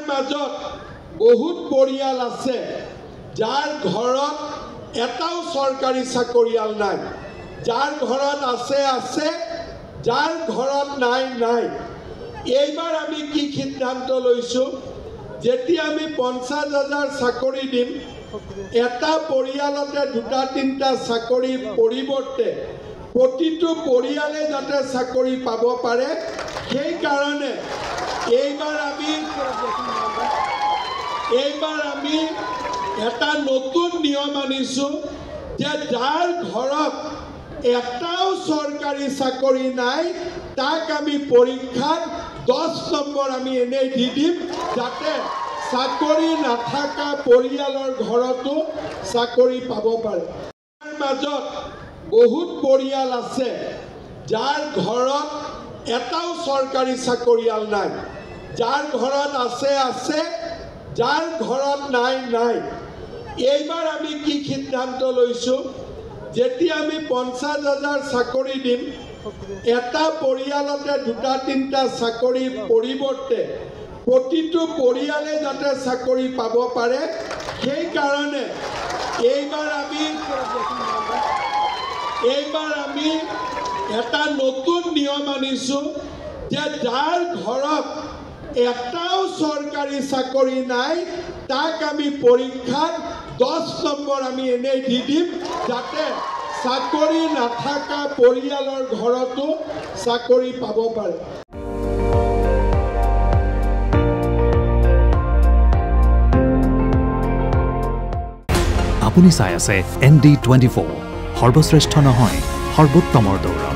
মাজত বহুত পৰিয়াল আছে যাৰ ঘৰত এটাও চৰকাৰী চাকৰিয়াল নাই, যাৰ ঘৰত আছে আছে, যাৰ ঘৰত নাই নাই। এইবাৰ আমি কি সিদ্ধান্ত লৈছোঁ, যেতিয়া আমি 50,000 চাকৰি দিম, এটা পৰিয়ালতে 2-3টা চাকৰিৰ পৰিৱৰ্তে প্ৰতিটো পৰিয়ালে যাতে চাকৰি পাব পাৰে, সেইকাৰণে এইবাৰ আমি এটা নতুন নিয়ম আনিছোঁ যে যাৰ ঘৰত এটাও চৰকাৰী চাকৰি নাই তাক আমি পৰীক্ষাত 10 নম্বৰ আমি এনেই দি দিম, যাতে চাকৰি নাথাকা পৰিয়ালৰ ঘৰতো চাকৰি পাব পাৰে। তাৰ মাজত বহুত পৰিয়াল আছে যাৰ ঘৰত এটাও চৰকাৰী চাকৰিয়াল নাই, যাৰ ঘৰত আছে আছে, যাৰ ঘৰত নাই নাই। এইবাৰ আমি কি সিদ্ধান্ত লৈছোঁ, যেতিয়া আমি 50,000 চাকৰি দিম, এটা পৰিয়ালতে 2-3টা চাকৰিৰ পৰিৱৰ্তে প্ৰতিটো পৰিয়ালে যাতে চাকৰি পাব পাৰে, সেইকাৰণে এইবাৰ আমি এটা নতুন নিয়ম আনিছোঁ যে যাৰ ঘৰত এটাও চৰকাৰী চাকৰি নাই তাক আমি পৰীক্ষাত 10 নম্বৰ আমি এনেই দি দিম, যাতে চাকৰি নাথাকা পৰিয়ালৰ ঘৰতো চাকৰি পাব পাৰে। আপুনি চাই আছে ND24, সৰ্বশ্ৰেষ্ঠ নহয় সৰ্বোত্তমৰ দৌৰ।